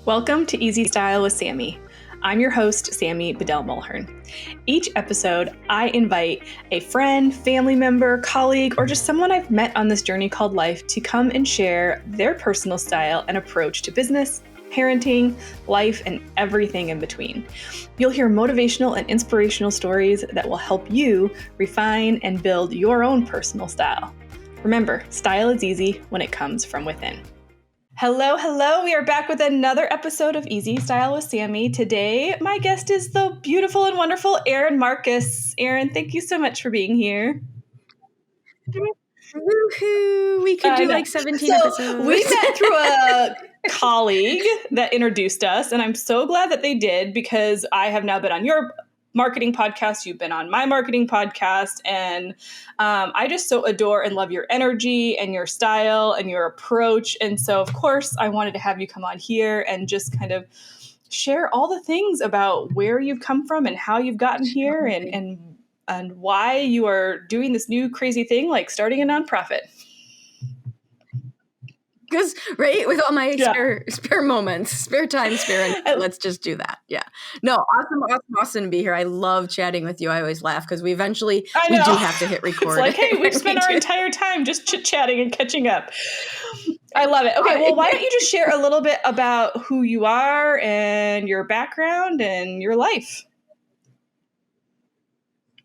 Welcome to Easy Style with Sammy. I'm your host, Sammy Bedell-Mulhern. Each episode, I invite a friend, family member, colleague, or just someone I've met on this journey called life to come and share their personal style and approach to business, parenting, life, and everything in between. You'll hear motivational and inspirational stories that will help you refine and build your own personal style. Remember, style is easy when it comes from within. Hello. We are back with another episode of Easy Style with Sammy. Today, my guest is the beautiful and wonderful Erin Marcus. Erin, thank you so much for being here. Woohoo! We could do like 17 episodes. We met through a colleague that introduced us, and I'm so glad that they did because I have now been on your marketing podcast. You've been on my marketing podcast, and I just so adore and love your energy and your style and your approach. And so, of course, I wanted to have you come on here and just kind of share all the things about where you've come from and how you've gotten here and why you are doing this new crazy thing like starting a nonprofit. Because, right, with all my spare moments, spare time, let's just do that. Yeah. No, awesome to be here. I love chatting with you. I always laugh because we do have to hit record. It's like, hey, we've spent our entire time just chit-chatting and catching up. I love it. Okay, well, why don't you just share a little bit about who you are and your background and your life?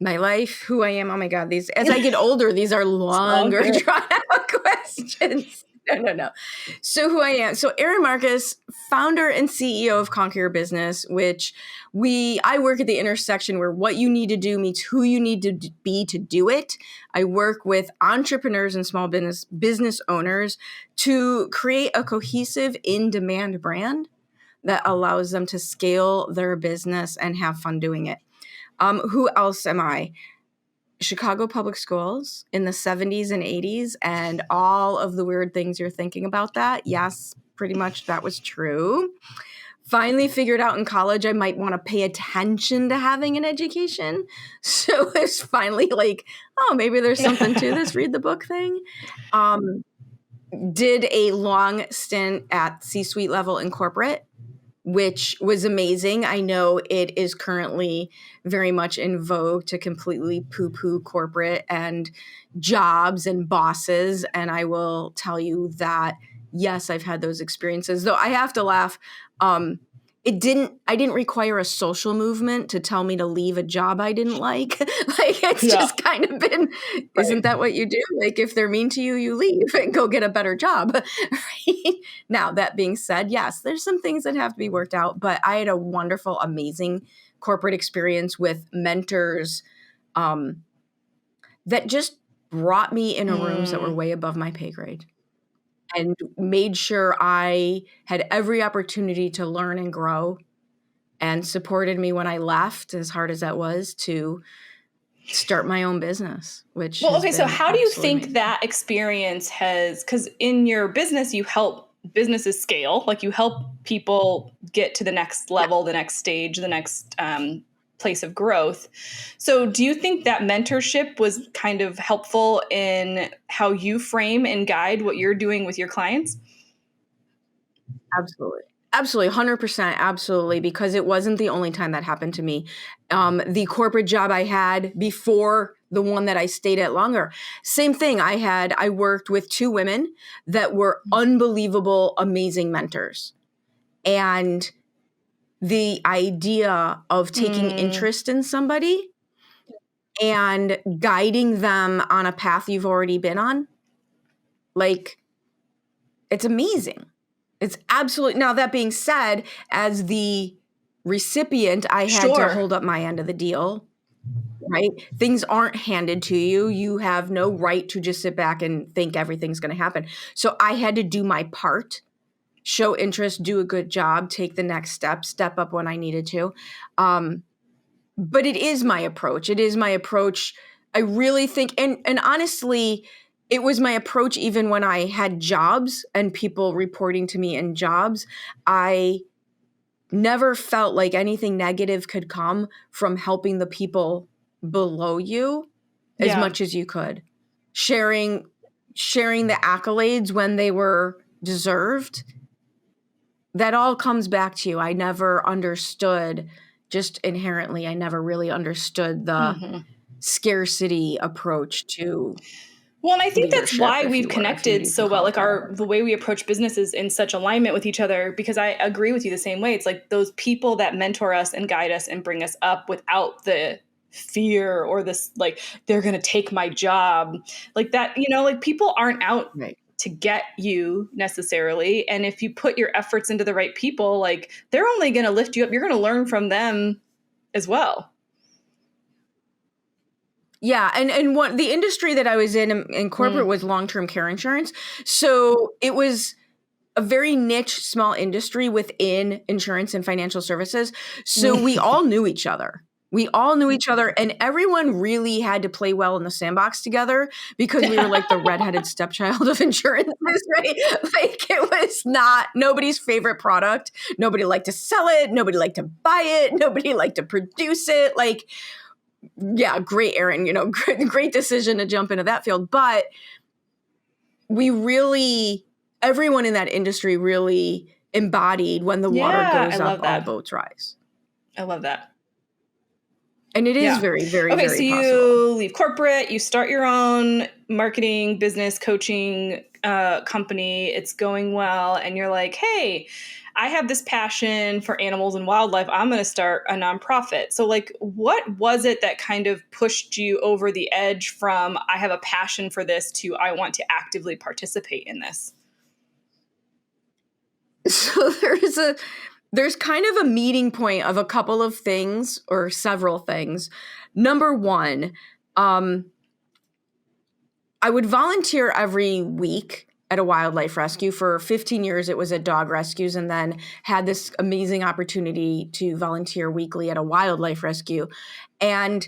My life, who I am. Oh my God, as I get older, these are longer drawn out questions. No. So who I am. So Erin Marcus, founder and CEO of Conquer Your Business, which I work at the intersection where what you need to do meets who you need to be to do it. I work with entrepreneurs and small business owners to create a cohesive, in-demand brand that allows them to scale their business and have fun doing it. Who else am I? Chicago Public Schools in the 70s and 80s, and all of the weird things you're thinking about that. Yes, pretty much that was true. Finally figured out in college I might want to pay attention to having an education. So it's finally like, oh, maybe there's something to this read the book thing. Did a long stint at C-suite level in corporate, which was amazing. I know it is currently very much in vogue to completely poo-poo corporate and jobs and bosses. And I will tell you that, yes, I've had those experiences. Though I have to laugh. I didn't require a social movement to tell me to leave a job I didn't like. It's just kind of been, isn't that what you do? Like, if they're mean to you, you leave and go get a better job. Right? Now, that being said, yes, there's some things that have to be worked out, but I had a wonderful, amazing corporate experience with mentors that just brought me into rooms that were way above my pay grade. And made sure I had every opportunity to learn and grow, and supported me when I left, as hard as that was, to start my own business. So how do you think that experience has, because in your business, you help businesses scale, like you help people get to the next level, the next stage, the next place of growth. So do you think that mentorship was kind of helpful in how you frame and guide what you're doing with your clients? Absolutely. 100%. Absolutely. Because it wasn't the only time that happened to me. The corporate job I had before the one that I stayed at longer, same thing. I worked with two women that were unbelievable, amazing mentors. And the idea of taking interest in somebody and guiding them on a path you've already been on, like, it's amazing. It's absolutely. Now, that being said, as the recipient, I had to hold up my end of the deal, right? Things aren't handed to you. You have no right to just sit back and think everything's going to happen. So I had to do my part. Show interest, do a good job, take the next step up when I needed to. But it is my approach. I really think, and honestly, it was my approach even when I had jobs and people reporting to me in jobs. I never felt like anything negative could come from helping the people below you as much as you could. Sharing the accolades when they were deserved, that all comes back to you. I never understood, just inherently, I never really understood the scarcity approach to Well, and I think that's leadership, why if we've you connected so can well. call it Like that. the way we approach business is in such alignment with each other, because I agree with you the same way. It's like those people that mentor us and guide us and bring us up without the fear or this, like, they're going to take my job. Like that, like people aren't out Right. to get you necessarily. And if you put your efforts into the right people, like they're only going to lift you up. You're going to learn from them as well. Yeah, and what the industry that I was in corporate was long-term care insurance. So it was a very niche, small industry within insurance and financial services. So we all knew each other. We all knew each other, and everyone really had to play well in the sandbox together because we were like the redheaded stepchild of insurance, right? Like it was not nobody's favorite product. Nobody liked to sell it. Nobody liked to buy it. Nobody liked to produce it. Like, yeah, great, Erin, great decision to jump into that field. But everyone in that industry really embodied when the water Yeah, I goes up, love all that. boats rise. I love that. And it is Yeah. very, very, Okay, very so possible. you leave corporate, you start your own marketing, business, coaching company. It's going well, and you're like, hey, I have this passion for animals and wildlife. I'm going to start a nonprofit. So, like, what was it that kind of pushed you over the edge from I have a passion for this to I want to actively participate in this? So there's kind of a meeting point of a couple of things or several things. Number one, I would volunteer every week at a wildlife rescue. For 15 years, it was at dog rescues, and then had this amazing opportunity to volunteer weekly at a wildlife rescue. And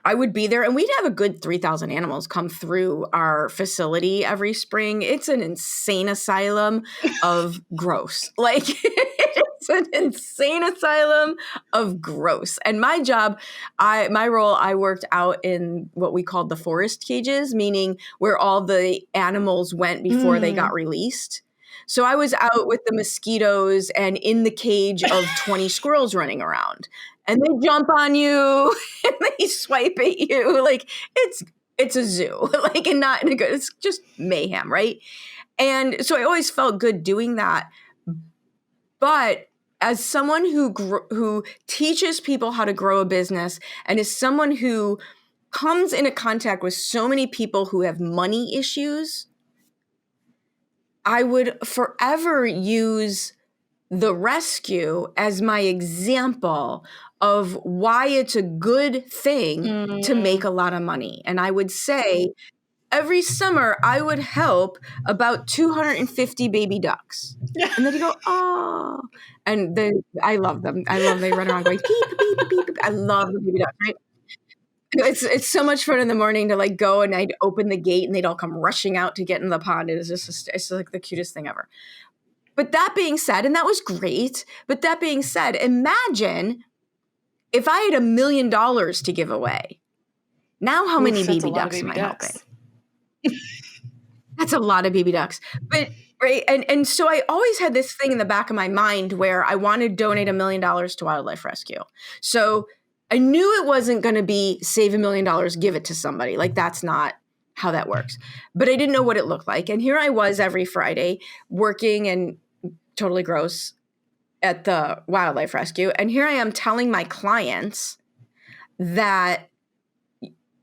I would be there, and we'd have a good 3,000 animals come through our facility every spring. It's an insane asylum of gross. Like, it's an insane asylum of gross. And my job, my role, I worked out in what we called the forest cages, meaning where all the animals went before they got released. So I was out with the mosquitoes and in the cage of 20 squirrels running around. And they jump on you and they swipe at you. Like it's a zoo. Like, and not in a good, it's just mayhem, right? And so I always felt good doing that. But as someone who teaches people how to grow a business, and is someone who comes into contact with so many people who have money issues, I would forever use the rescue as my example of why it's a good thing to make a lot of money. And I would say every summer I would help about 250 baby ducks. And then you go, oh, and I love them. They run around going beep, beep, beep, beep. I love the baby ducks, right? It's so much fun in the morning to like go and I'd open the gate and they'd all come rushing out to get in the pond. It's just like the cutest thing ever. But that being said, and that was great, but that being said, imagine if I had $1 million to give away. Now how many baby ducks am I helping? That's a lot of baby ducks. But right, and so I always had this thing in the back of my mind where I wanted to donate $1 million to wildlife rescue. So I knew it wasn't going to be save $1 million, give it to somebody. Like, that's not how that works. But I didn't know what it looked like. And here I was every Friday working and totally gross at the wildlife rescue. And here I am telling my clients that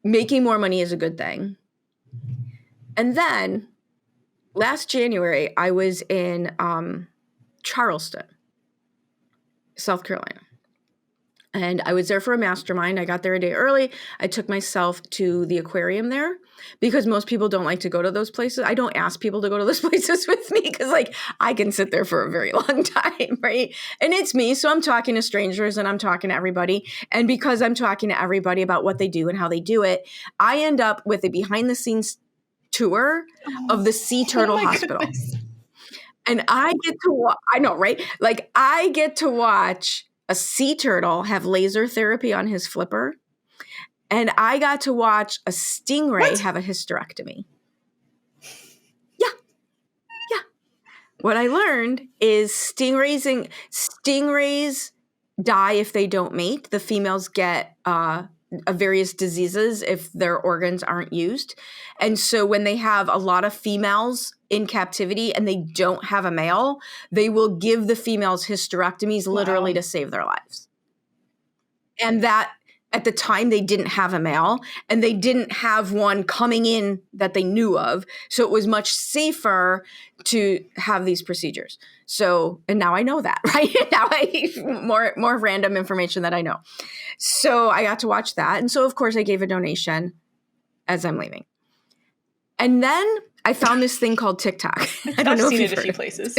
making more money is a good thing. And then last January, I was in Charleston, South Carolina. And I was there for a mastermind. I got there a day early. I took myself to the aquarium there because most people don't like to go to those places. I don't ask people to go to those places with me because, like, I can sit there for a very long time, right? And it's me. So I'm talking to strangers and I'm talking to everybody. And because I'm talking to everybody about what they do and how they do it, I end up with a behind the scenes tour of the sea turtle hospital. Goodness. And I get to I know, right? Like, I get to watch a sea turtle have laser therapy on his flipper. And I got to watch a stingray have a hysterectomy. Yeah. what I learned is stingrays die if they don't mate. The females get various diseases if their organs aren't used. And so when they have a lot of females in captivity and they don't have a male, they will give the females hysterectomies literally to save their lives. And that at the time they didn't have a male and they didn't have one coming in that they knew of. So it was much safer to have these procedures. So, and now I know that, right? Now more random information that I know. So I got to watch that. And so of course I gave a donation as I'm leaving. And then I found this thing called TikTok. I don't know if you've seen it a few places.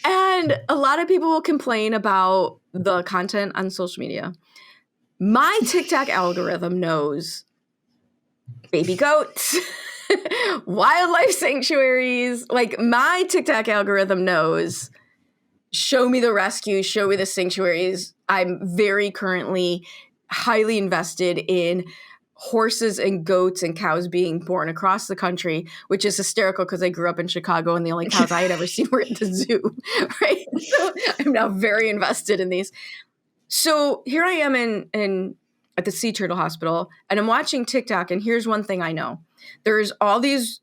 And a lot of people will complain about the content on social media. My TikTok algorithm knows baby goats, wildlife sanctuaries. Like my TikTok algorithm knows, show me the rescues, show me the sanctuaries. I'm very currently highly invested in horses and goats and cows being born across the country, which is hysterical because I grew up in Chicago and the only cows I had ever seen were at the zoo, right? So I'm now very invested in these. So here I am at the sea turtle hospital and I'm watching TikTok, and here's one thing I know. There's all these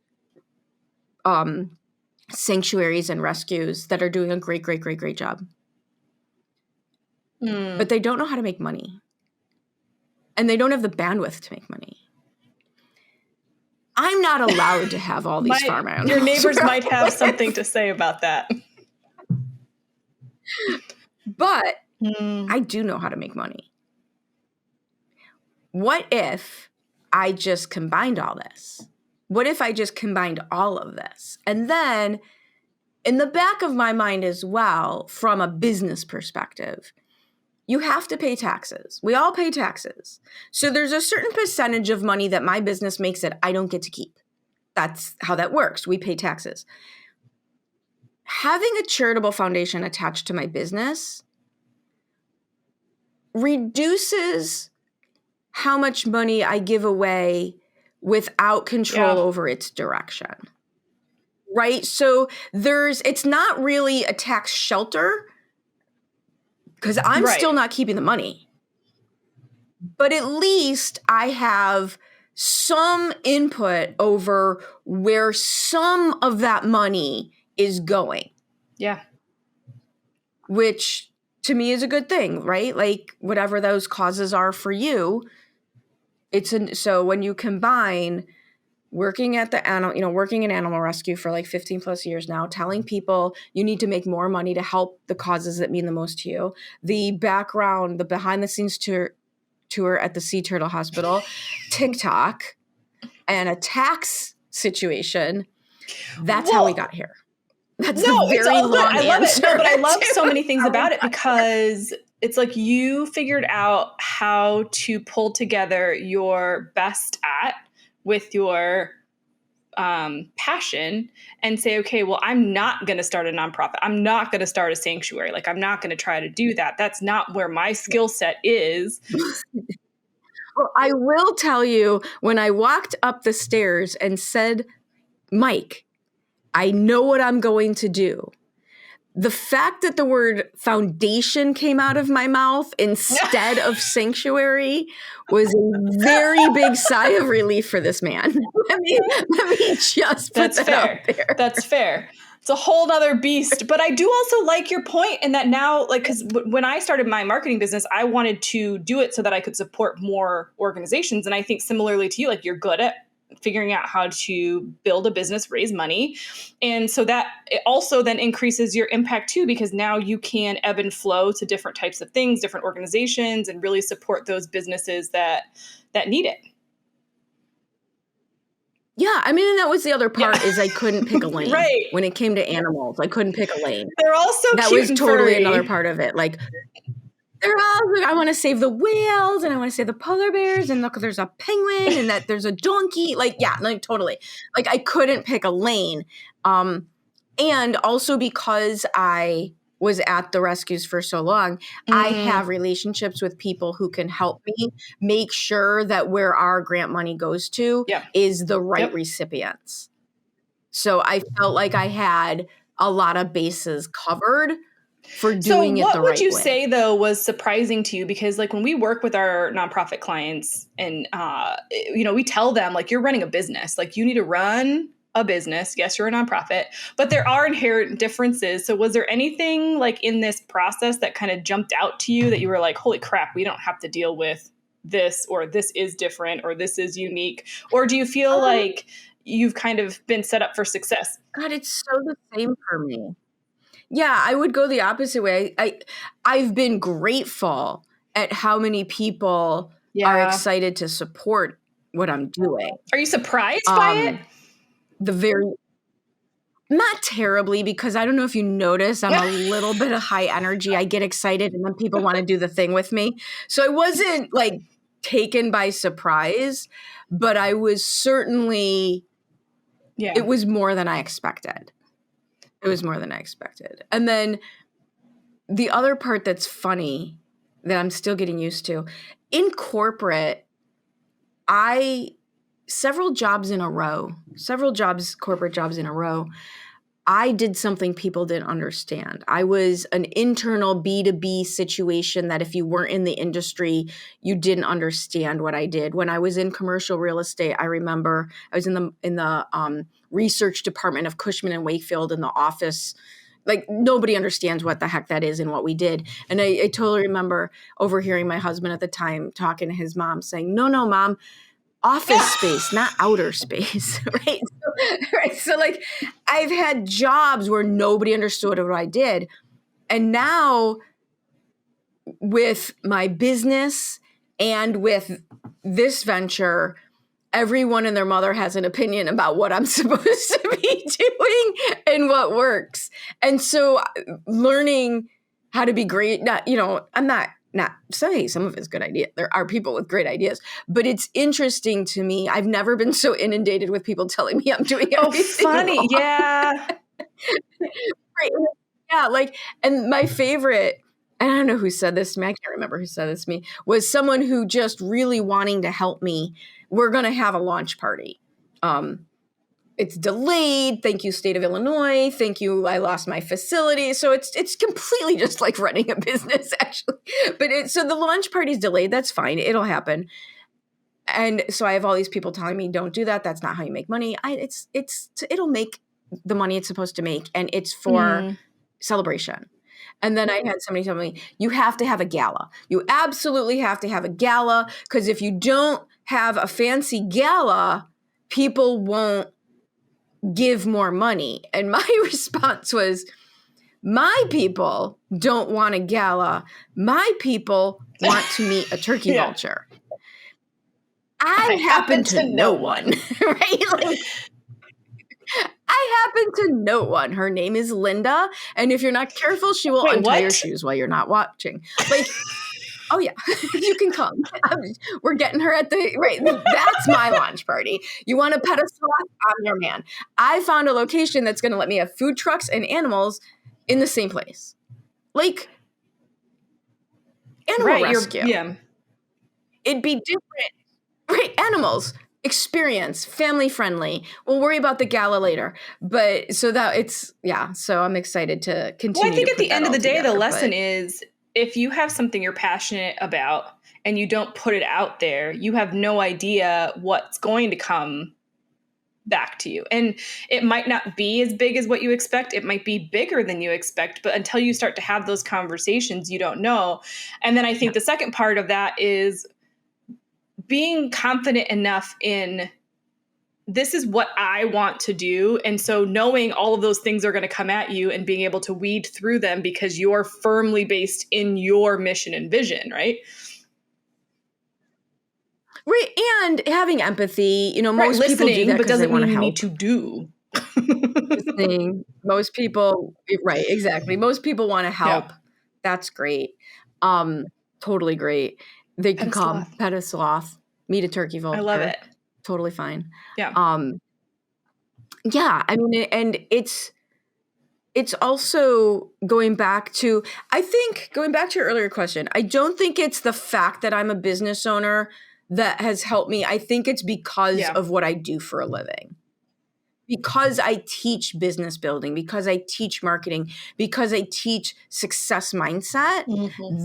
sanctuaries and rescues that are doing a great job. But they don't know how to make money. And they don't have the bandwidth to make money. I'm not allowed to have all these farm animals. Your neighbors might have something to say about that. But I do know how to make money. What if I just combined all this? What if I just combined all of this? And then in the back of my mind as well, from a business perspective, you have to pay taxes. We all pay taxes. So there's a certain percentage of money that my business makes that I don't get to keep. That's how that works. We pay taxes. Having a charitable foundation attached to my business reduces how much money I give away without control over its direction. Right? So it's not really a tax shelter, because I'm still not keeping the money. But at least I have some input over where some of that money is going. Yeah. Which to me is a good thing, right? Like whatever those causes are for you, so when you combine working in animal rescue for like 15 plus years now, telling people you need to make more money to help the causes that mean the most to you. The behind the scenes tour at the Sea Turtle Hospital, TikTok, and a tax situation. That's how we got here. That's a very long answer. I love it. No, but I love so many things about it because it's like you figured out how to pull together your best at with your passion and say, okay, well, I'm not going to start a nonprofit. I'm not going to start a sanctuary. Like, I'm not going to try to do that. That's not where my skill set is. Well, I will tell you, when I walked up the stairs and said, Mike, I know what I'm going to do. The fact that the word foundation came out of my mouth instead of sanctuary was a very big sigh of relief for this man. Let me just put that out there. That's fair. It's a whole nother beast. But I do also like your point in that now, like, because when I started my marketing business, I wanted to do it so that I could support more organizations. And I think similarly to you, like, you're good at figuring out how to build a business, raise money. And so that it also then increases your impact too, because now you can ebb and flow to different types of things, different organizations, and really support those businesses that need it. Yeah, I mean, and that was the other part is I couldn't pick a lane. Right. When it came to animals, I couldn't pick a lane. They're all so that cute was and totally furry. Another part of it. Like, they're all like, I want to save the whales and I want to save the polar bears and look, there's a penguin and that there's a donkey. Like, yeah, like totally. Like, I couldn't pick a lane. And also because I was at the rescues for so long, I have relationships with people who can help me make sure that where our grant money goes to is the right recipients. So I felt like I had a lot of bases covered for So doing it the what would right you way. say though was surprising to you? Because like when we work with our nonprofit clients and, we tell them like, you're running a business, like you need to run a business. Yes, you're a nonprofit, but there are inherent differences. So was there anything like in this process that kind of jumped out to you that you were like, holy crap, we don't have to deal with this, or this is different, or this is unique? Or do you feel like you've kind of been set up for success? God, it's so the same for me. Yeah, I would go the opposite way. I've been grateful at how many people are Yeah. excited to support what I'm doing. Are you surprised by it? The very Not terribly, because I don't know if you notice, I'm a little bit of high energy. I get excited and then people want to do the thing with me. So I wasn't like taken by surprise, but I was certainly, it was more than I expected. It was more than I expected. And then the other part that's funny that I'm still getting used to, in corporate, several corporate jobs in a row, I did something people didn't understand. I was an internal B2B situation that if you weren't in the industry, you didn't understand what I did. When I was in commercial real estate, I remember I was in the research department of Cushman & Wakefield in the office. Like nobody understands what the heck that is and what we did. And I totally remember overhearing my husband at the time talking to his mom saying, no, Mom, office space, not outer space, right? So like I've had jobs where nobody understood what I did. And now with my business and with this venture, everyone and their mother has an opinion about what I'm supposed to be doing and what works. And so learning how to be great, I'm not saying some of it's good idea. There are people with great ideas, but it's interesting to me. I've never been so inundated with people telling me I'm doing everything funny. wrong. Yeah. Right. Yeah. Like, and my favorite, and I don't know who said this to me, I can't remember who said this to me, was someone who just really wanting to help me. We're going to have a launch party. It's delayed. Thank you, state of Illinois. Thank you. I lost my facility. So it's completely just like running a business, actually. But so the launch party's delayed. That's fine. It'll happen. And so I have all these people telling me, don't do that. That's not how you make money. It'll make the money it's supposed to make. And it's for celebration. And then I had somebody tell me, you have to have a gala. You absolutely have to have a gala, because if you don't have a fancy gala, people won't give more money. And my response was, my people don't want a gala. My people want to meet a turkey vulture. I happen to know one, right? Like, I happen to know one. Her name is Linda. And if you're not careful, she will untie your shoes while you're not watching. Like, oh yeah, you can come. We're getting her at right. That's my launch party. You want a pedestal? I'm your man. I found a location that's going to let me have food trucks and animals in the same place. Like animal rescue. Yeah. It'd be different. Right. Animals. Experience, family friendly. We'll worry about the gala later. But so I'm excited to continue. Well, I think at the end of the day, the lesson is, if you have something you're passionate about and you don't put it out there, you have no idea what's going to come back to you. And it might not be as big as what you expect. It might be bigger than you expect, but until you start to have those conversations, you don't know. And then I think the second part of that is being confident enough in, this is what I want to do. And so knowing all of those things are going to come at you and being able to weed through them because you're firmly based in your mission and vision, right? Right. And having empathy, most people do that, but doesn't mean you help. need to do. Most people, right, exactly. Most people want to help. Yeah. That's great. Totally great. They can come, pet a sloth, meet a turkey vulture. I love it. Totally fine. Yeah. Yeah. I mean, and it's also going back to your earlier question, I don't think it's the fact that I'm a business owner that has helped me. I think it's because of what I do for a living. because I teach business building, because I teach marketing, because I teach success mindset,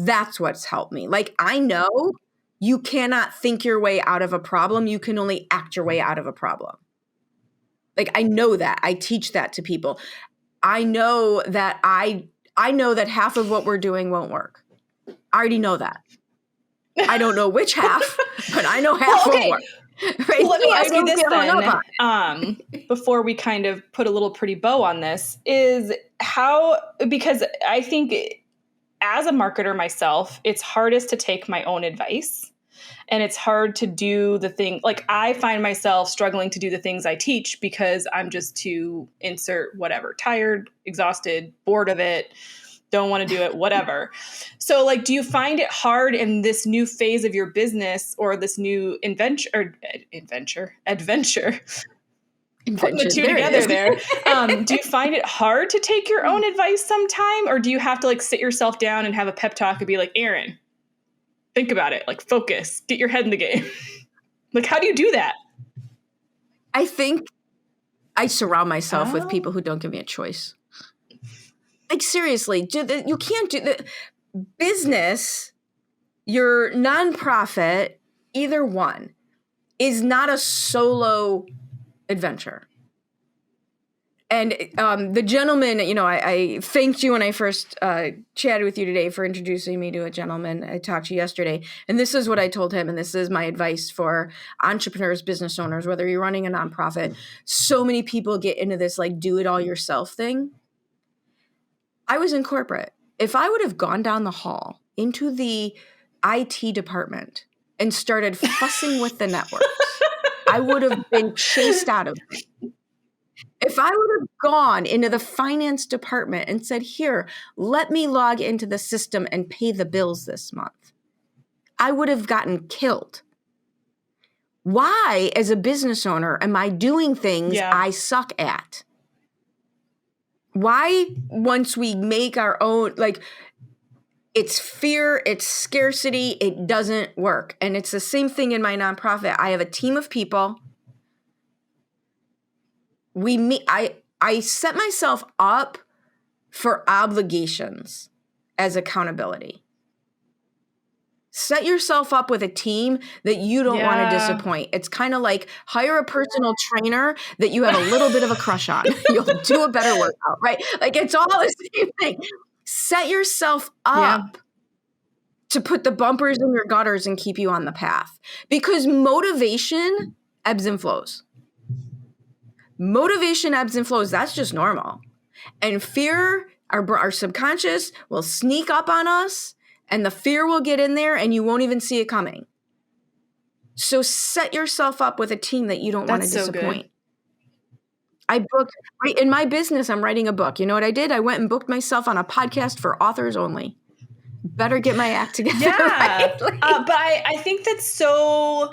that's what's helped me. Like, I know you cannot think your way out of a problem. You can only act your way out of a problem. Like, I know that. I teach that to people. I know that half of what we're doing won't work. I already know that. I don't know which half, but I know half will work. Right? Well, let me ask you this then, before we kind of put a little pretty bow on this, is how, because I think as a marketer myself, it's hardest to take my own advice. And it's hard to do the thing. Like, I find myself struggling to do the things I teach because I'm just too insert whatever, tired, exhausted, bored of it, don't want to do it, whatever. So, like, do you find it hard in this new phase of your business or this new adventure, putting the two together there. Do you find it hard to take your own advice sometime? Or do you have to like sit yourself down and have a pep talk and be like, Erin, think about it, like focus, get your head in the game. Like, how do you do that? I think I surround myself with people who don't give me a choice. Like, seriously, you can't do the business, your nonprofit, either one is not a solo adventure. And the gentleman, I thanked you when I first chatted with you today for introducing me to a gentleman I talked to yesterday. And this is what I told him. And this is my advice for entrepreneurs, business owners, whether you're running a nonprofit. So many people get into this like do it all yourself thing. I was in corporate. If I would have gone down the hall into the IT department and started fussing with the networks, I would have been chased out of it. If I would have gone into the finance department and said, here, let me log into the system and pay the bills this month, I would have gotten killed. Why, as a business owner, am I doing things I suck at? Why, once we make our own, like, it's fear, it's scarcity, it doesn't work. And it's the same thing in my nonprofit. I have a team of people. I set myself up for obligations as accountability. Set yourself up with a team that you don't want to disappoint. It's kind of like hire a personal trainer that you have a little bit of a crush on. You'll do a better workout, right? Like, it's all the same thing. Set yourself up to put the bumpers in your gutters and keep you on the path. Because motivation ebbs and flows. Motivation ebbs and flows. That's just normal. And fear, our subconscious will sneak up on us, and the fear will get in there and you won't even see it coming. So set yourself up with a team that you don't want to disappoint. I booked, right in my business, I'm writing a book. You know what I did? I went and booked myself on a podcast for authors only. Better get my act together. Yeah. Right? But I think that's so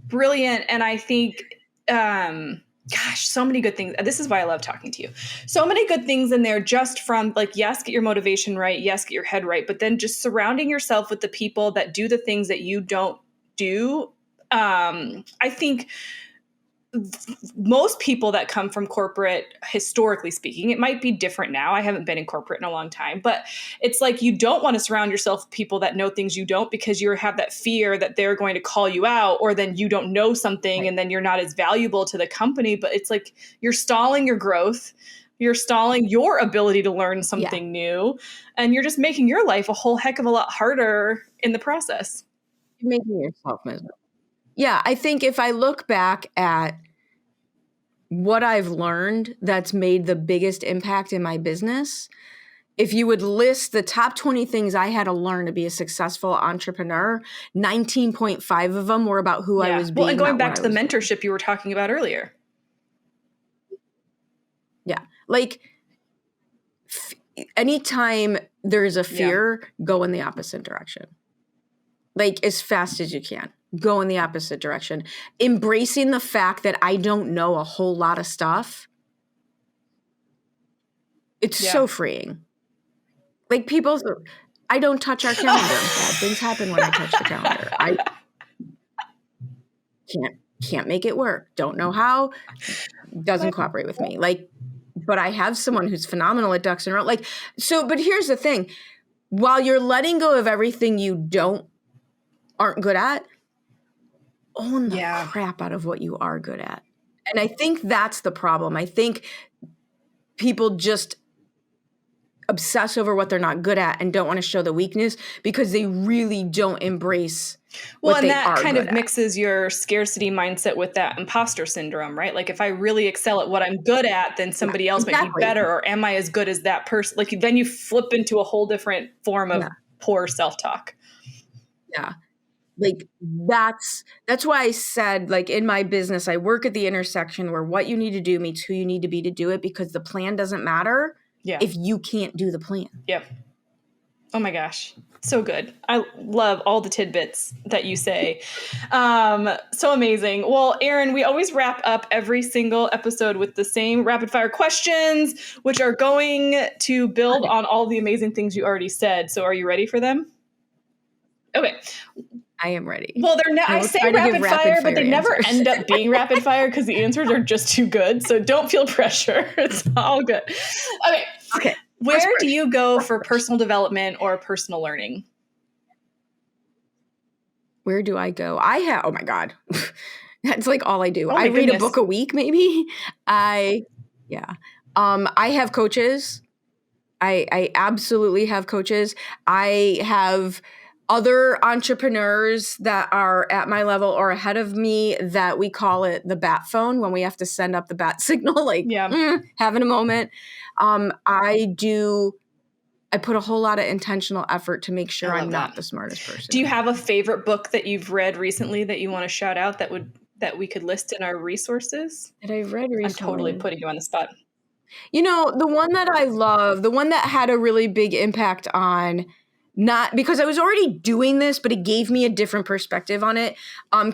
brilliant. And I think, gosh, so many good things. This is why I love talking to you. So many good things in there, just from like, yes, get your motivation right. Yes, get your head right. But then just surrounding yourself with the people that do the things that you don't do. I think most people that come from corporate, historically speaking, it might be different now. I haven't been in corporate in a long time, but it's like you don't want to surround yourself with people that know things you don't, because you have that fear that they're going to call you out, or then you don't know something and then you're not as valuable to the company. But it's like you're stalling your growth. You're stalling your ability to learn something new, and you're just making your life a whole heck of a lot harder in the process. You're making yourself miserable. Yeah, I think if I look back at what I've learned that's made the biggest impact in my business, if you would list the top 20 things I had to learn to be a successful entrepreneur, 19.5 of them were about who I was being. Well, and going back to the mentorship you were talking about earlier. Yeah. Like, anytime there's a fear, go in the opposite direction. Like, as fast as you can. Go in the opposite direction. Embracing the fact that I don't know a whole lot of stuff. It's so freeing. Like, I don't touch our calendar. Bad things happen when I touch the calendar. I can't. can't make it work, don't know how, doesn't cooperate with me. Like, but I have someone who's phenomenal at ducks in a row. Like, so, but here's the thing. While you're letting go of everything you aren't good at, own the crap out of what you are good at. And I think that's the problem. I think people just obsess over what they're not good at and don't want to show the weakness because they really don't embrace what they are good at. Well, and that kind of mixes your scarcity mindset with that imposter syndrome, right? Like if I really excel at what I'm good at, then somebody else might be better, or am I as good as that person? Like then you flip into a whole different form of poor self-talk. Yeah. Like that's why I said, like in my business, I work at the intersection where what you need to do meets who you need to be to do it, because the plan doesn't matter if you can't do the plan. Yep. Oh my gosh. So good. I love all the tidbits that you say. So amazing. Well, Erin, we always wrap up every single episode with the same rapid fire questions, which are going to build on all the amazing things you already said. So are you ready for them? Okay. I am ready. Well, they're not. I say rapid fire, but they never end up being rapid fire because the answers are just too good. So don't feel pressure. It's all good. Okay. Where do you go for personal development or personal learning? Where do I go? Oh my God. That's like all I do. I read a book a week, maybe. I have coaches. I absolutely have coaches. I have other entrepreneurs that are at my level or ahead of me that we call it the bat phone when we have to send up the bat signal, like having a moment. I put a whole lot of intentional effort to make sure I'm not the smartest person. Do you have a favorite book that you've read recently that you want to shout out that we could list in our resources? That I've read recently. I'm totally putting you on the spot. You know, the one that I love, the one that had a really big impact on, not because I was already doing this, but it gave me a different perspective on it.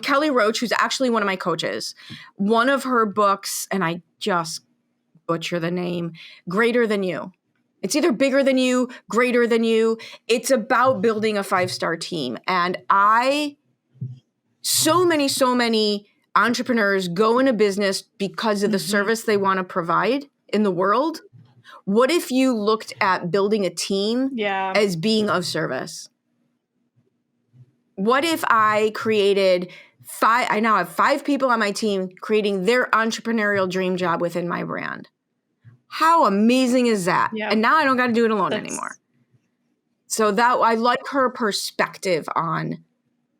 Kelly Roach, who's actually one of my coaches, one of her books, and I just butcher the name, Greater Than You. It's either bigger than you, greater than you. It's about building a 5-star team. And so many entrepreneurs go into business because of the service they want to provide in the world. What if you looked at building a team as being of service? What if I created I now have 5 people on my team creating their entrepreneurial dream job within my brand. How amazing is that? Yeah. And now I don't got to do it alone anymore. So that I like her perspective on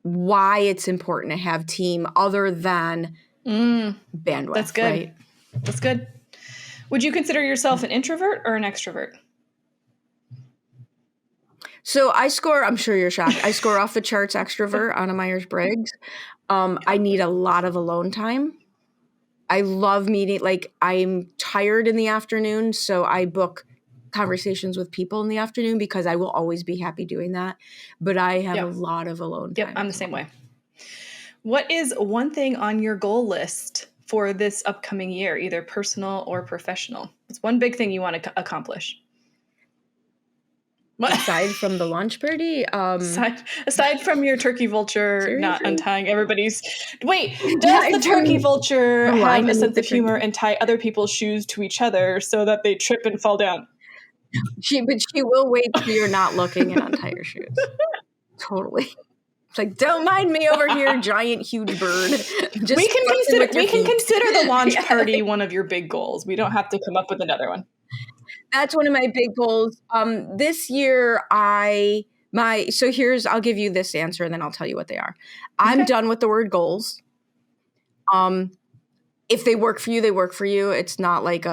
why it's important to have team other than bandwidth. That's good. Right? That's good. Would you consider yourself an introvert or an extrovert? So I'm sure you're shocked. I score off the charts extrovert on a Myers-Briggs. I need a lot of alone time. I love meeting, like I'm tired in the afternoon, so I book conversations with people in the afternoon because I will always be happy doing that. But I have a lot of alone time. Yep, I'm the same way. What is one thing on your goal list for this upcoming year, either personal or professional? It's one big thing you want to accomplish. Aside from the launch party? Aside from your turkey vulture, seriously? Not untying everybody's... Wait, does the turkey vulture have a sense of humor and tie other people's shoes to each other so that they trip and fall down? She will wait till you're not looking and untie your shoes. Totally. It's like, don't mind me over here, giant, huge bird. Just we can consider the launch party one of your big goals. We don't have to come up with another one. That's one of my big goals. This year, I'll give you this answer and then I'll tell you what they are. I'm done with the word goals. If they work for you, they work for you. It's not like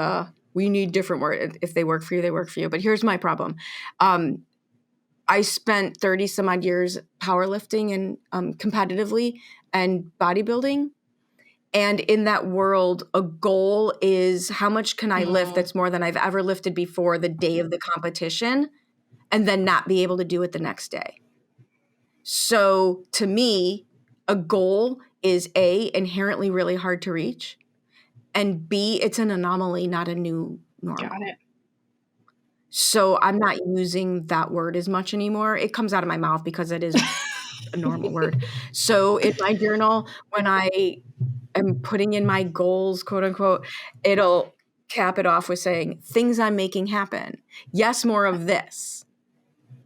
we need different words. If they work for you, they work for you. But here's my problem. I spent 30 some odd years powerlifting and competitively and bodybuilding. And in that world, a goal is how much can I lift that's more than I've ever lifted before the day of the competition, and then not be able to do it the next day. So to me, a goal is A, inherently really hard to reach, and B, it's an anomaly, not a new normal. Got it. So I'm not using that word as much anymore. It comes out of my mouth because it is a normal word. So in my journal, when I am putting in my goals, quote unquote, it'll cap it off with saying, things I'm making happen. Yes, more of this.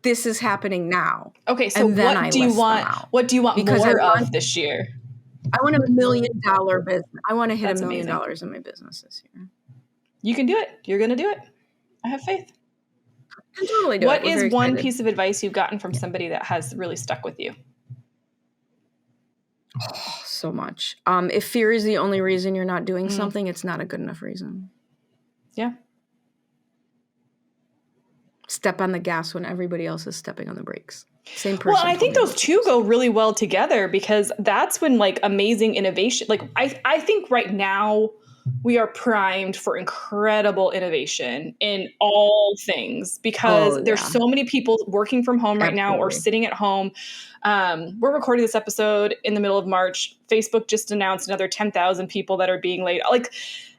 This is happening now. Okay, so and then what I do you list them want? out. What do you want Because more of this year? I want $1 million business. I want to hit That's $1 million amazing. in my business this year. You can do it. You're going to do it. I have faith. I can totally do it. What We're is very one excited. piece of advice you've gotten from somebody that has really stuck with you? Oh, so much. If fear is the only reason you're not doing something, it's not a good enough reason. Yeah. Step on the gas when everybody else is stepping on the brakes. Same person. Well, I think those two go really well together, because that's when like amazing innovation, like I think right now we are primed for incredible innovation in all things, because there's so many people working from home right now or sitting at home. We're recording this episode in the middle of March. Facebook just announced another 10,000 people that are being laid. Like,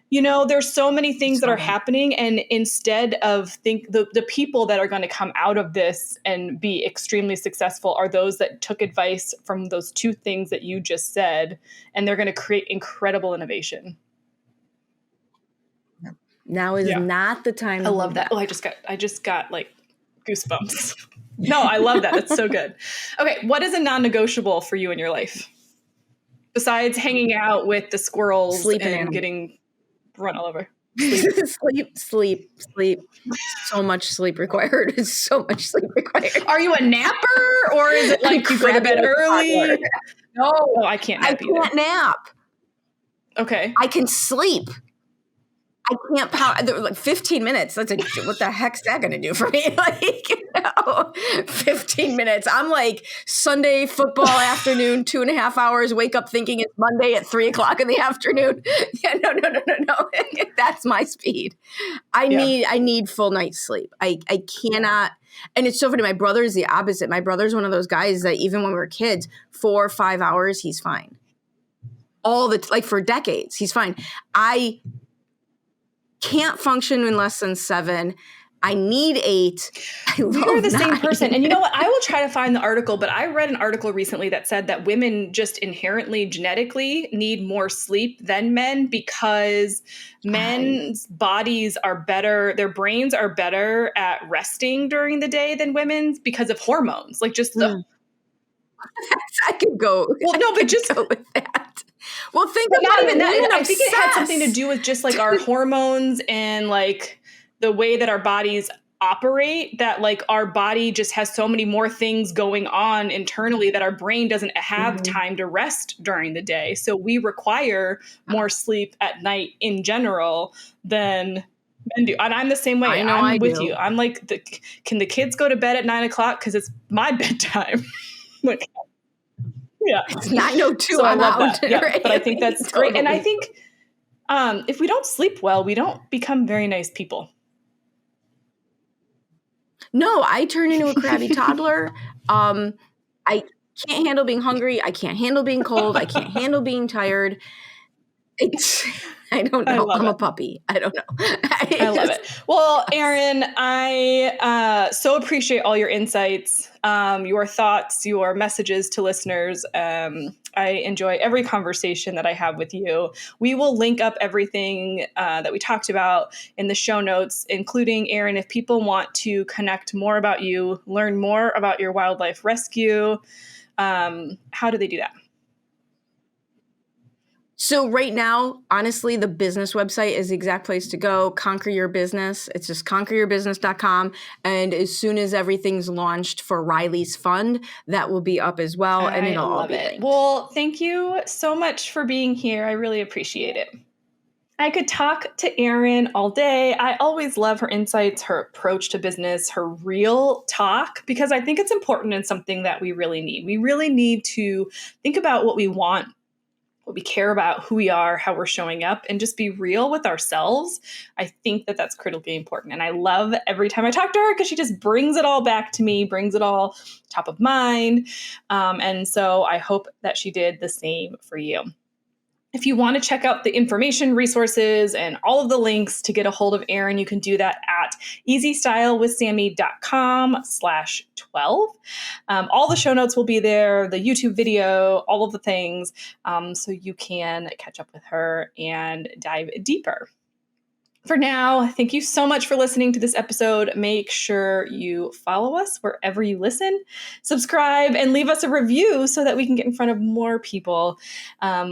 you know, there's so many things that are happening. And instead of the people that are going to come out of this and be extremely successful are those that took advice from those two things that you just said, and they're going to create incredible innovation. Now is not the time. I love that. Oh, I just got like goosebumps. No, I love that. That's so good. Okay. What is a non-negotiable for you in your life? Besides hanging out with the squirrels and getting run all over. Sleep. So much sleep required. So much sleep required. Are you a napper, or is it like you go to bed early? No, I can't nap either. I can't nap. Okay. I can sleep. I can't power like 15 minutes. What the heck's that going to do for me? Like, 15 minutes. I'm like Sunday football afternoon, 2.5 hours, wake up thinking it's Monday at 3:00 in the afternoon. Yeah, no. That's my speed. I need full night's sleep. I cannot. And it's so funny. My brother is the opposite. My brother's one of those guys that even when we were kids, 4 or 5 hours, he's fine. Like for decades, he's fine. I can't function in less than 7. I need 8. You're the 9. Same person. And you know what? I will try to find the article, but I read an article recently that said that women just inherently genetically need more sleep than men, because men's bodies are better, their brains are better at resting during the day than women's because of hormones. Like just the I could go. Well, no, but just go with that. Well, think but about not even it. that. I think it had something to do with just like our hormones and like the way that our bodies operate, that like our body just has so many more things going on internally that our brain doesn't have time to rest during the day. So we require more sleep at night in general than men do. And I'm the same way. I'm with you. I'm like, can the kids go to bed at 9:00? Because it's my bedtime. Like, yeah. It's 9:02. So I love that. Yeah, right? But I think that's great. And I think if we don't sleep well, we don't become very nice people. No, I turn into a crabby toddler. I can't handle being hungry. I can't handle being cold. I can't handle being tired. I don't know. I'm a puppy. I don't know. I love it. Well, Erin, I so appreciate all your insights, your thoughts, your messages to listeners. I enjoy every conversation that I have with you. We will link up everything that we talked about in the show notes, including, Erin, if people want to connect more about you, learn more about your wildlife rescue, how do they do that? So right now, honestly, the business website is the exact place to go. Conquer Your Business. It's just conqueryourbusiness.com. And as soon as everything's launched for Riley's fund, that will be up as well. And it'll all be linked. Well, thank you so much for being here. I really appreciate it. I could talk to Erin all day. I always love her insights, her approach to business, her real talk, because I think it's important and something that we really need. We really need to think about what we want, what we care about, who we are, how we're showing up, and just be real with ourselves. I think that that's critically important. And I love every time I talk to her because she just brings it all back to me, brings it all top of mind. And so I hope that she did the same for you. If you want to check out the information, resources, and all of the links to get a hold of Erin, you can do that at easystylewithsammy.com/12. All the show notes will be there, the YouTube video, all of the things, so you can catch up with her and dive deeper. For now, thank you so much for listening to this episode. Make sure you follow us wherever you listen, subscribe, and leave us a review so that we can get in front of more people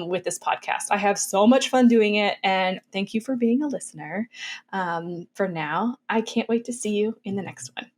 with this podcast. I have so much fun doing it, and thank you for being a listener. For now, I can't wait to see you in the next one.